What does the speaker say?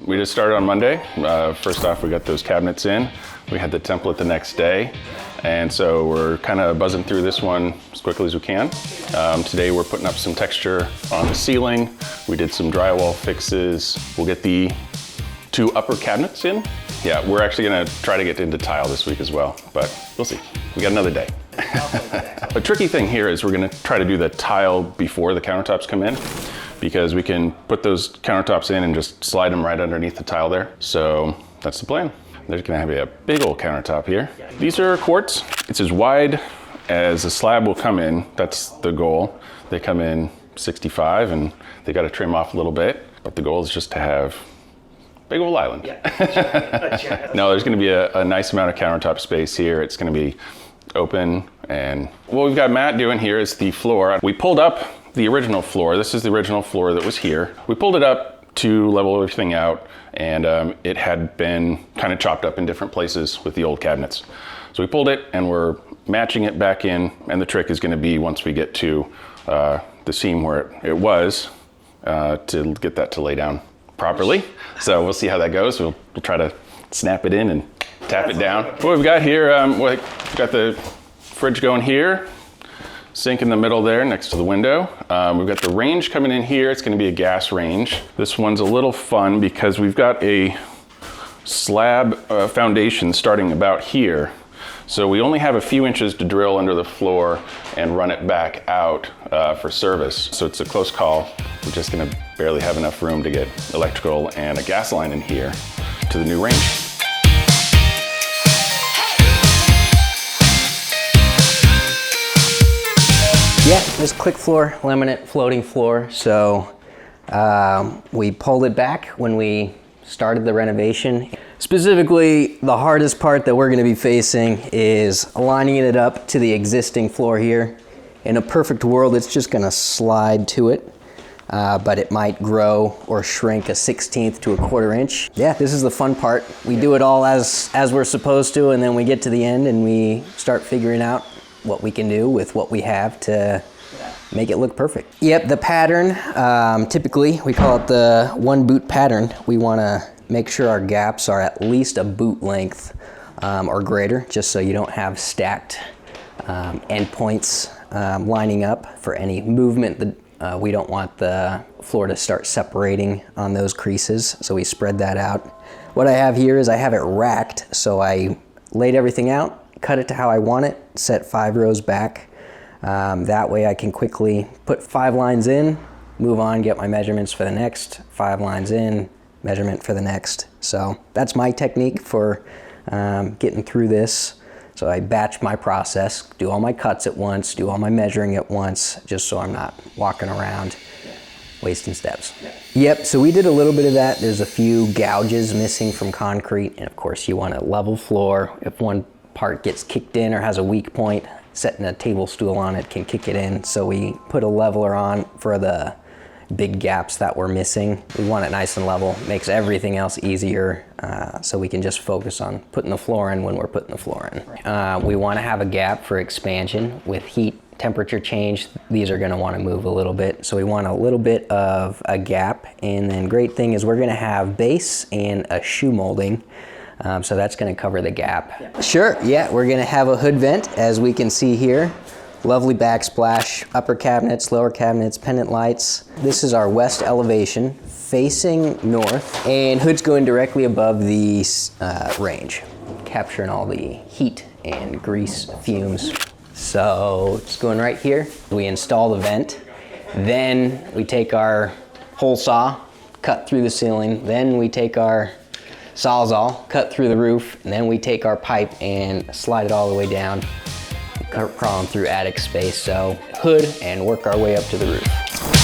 We just started on Monday. First off, we got those cabinets in. We had the template the next day. And so we're kind of buzzing through this one as quickly as we can. Today we're putting up some texture on the ceiling. We did some drywall fixes. We'll get the 2 upper cabinets in. Yeah, we're actually gonna try to get into tile this week as well, but we'll see. We got another day. A tricky thing here is we're gonna try to do the tile before the countertops come in, because we can put those countertops in and just slide them right underneath the tile there. So that's the plan. There's gonna be a big old countertop here. These are quartz. It's as wide as a slab will come in. That's the goal. They come in 65 and they gotta trim off a little bit, but the goal is just to have big old island. Yeah. No, there's gonna be a nice amount of countertop space here. It's gonna be open, and what we've got Matt doing here is the floor. We pulled up the original floor. This is the original floor that was here. We pulled it up to level everything out, and it had been kind of chopped up in different places with the old cabinets. So we pulled it and we're matching it back in, and the trick is gonna be once we get to the seam where it was, to get that to lay down properly. So we'll see how that goes. We'll try to snap it in and tap it down. What we've got here, we've got the fridge going here, sink in the middle there next to the window. We've got the range coming in here. It's gonna be a gas range. This one's a little fun because we've got a slab foundation starting about here. So we only have a few inches to drill under the floor and run it back out for service. So it's a close call. We're just gonna barely have enough room to get electrical and a gas line in here to the new range. Yeah, this click floor, laminate floating floor. So we pulled it back when we started the renovation. Specifically, the hardest part that we're gonna be facing is lining it up to the existing floor here. In a perfect world, it's just gonna slide to it, but it might grow or shrink a 1/16 to a 1/4 inch. Yeah, this is the fun part. We do it all as we're supposed to, and then we get to the end and we start figuring out what we can do with what we have to make it look perfect. Yep, the pattern, typically we call it the 1 boot pattern. We wanna make sure our gaps are at least a boot length or greater, just so you don't have stacked endpoints lining up for any movement. We don't want the floor to start separating on those creases, so we spread that out. What I have here is I have it racked, so I laid everything out, cut it to how I want it, set 5 rows back. That way I can quickly put 5 lines in, move on, get my measurements for the next 5 lines in, measurement for the next. So that's my technique for getting through this. So I batch my process, do all my cuts at once, do all my measuring at once, just so I'm not walking around wasting steps. Yep, so we did a little bit of that. There's a few gouges missing from concrete, and of course you want a level floor. If one part gets kicked in or has a weak point, setting a table stool on it can kick it in. So we put a leveler on for the big gaps that we're missing. We want it nice and level, makes everything else easier, so we can just focus on putting the floor in when we're putting the floor in. We want to have a gap for expansion. With heat, temperature change, these are going to want to move a little bit, so we want a little bit of a gap. And then great thing is we're going to have base and a shoe molding, so that's going to cover the gap. Yeah. Sure, yeah, we're going to have a hood vent, as we can see here. Lovely backsplash, upper cabinets, lower cabinets, pendant lights. This is our west elevation, facing north, and hood's going directly above the range, capturing all the heat and grease fumes. So it's going right here. We install the vent, then we take our hole saw, cut through the ceiling, then we take our Sawzall, cut through the roof, and then we take our pipe and slide it all the way down, crawling through attic space. So hood and work our way up to the roof.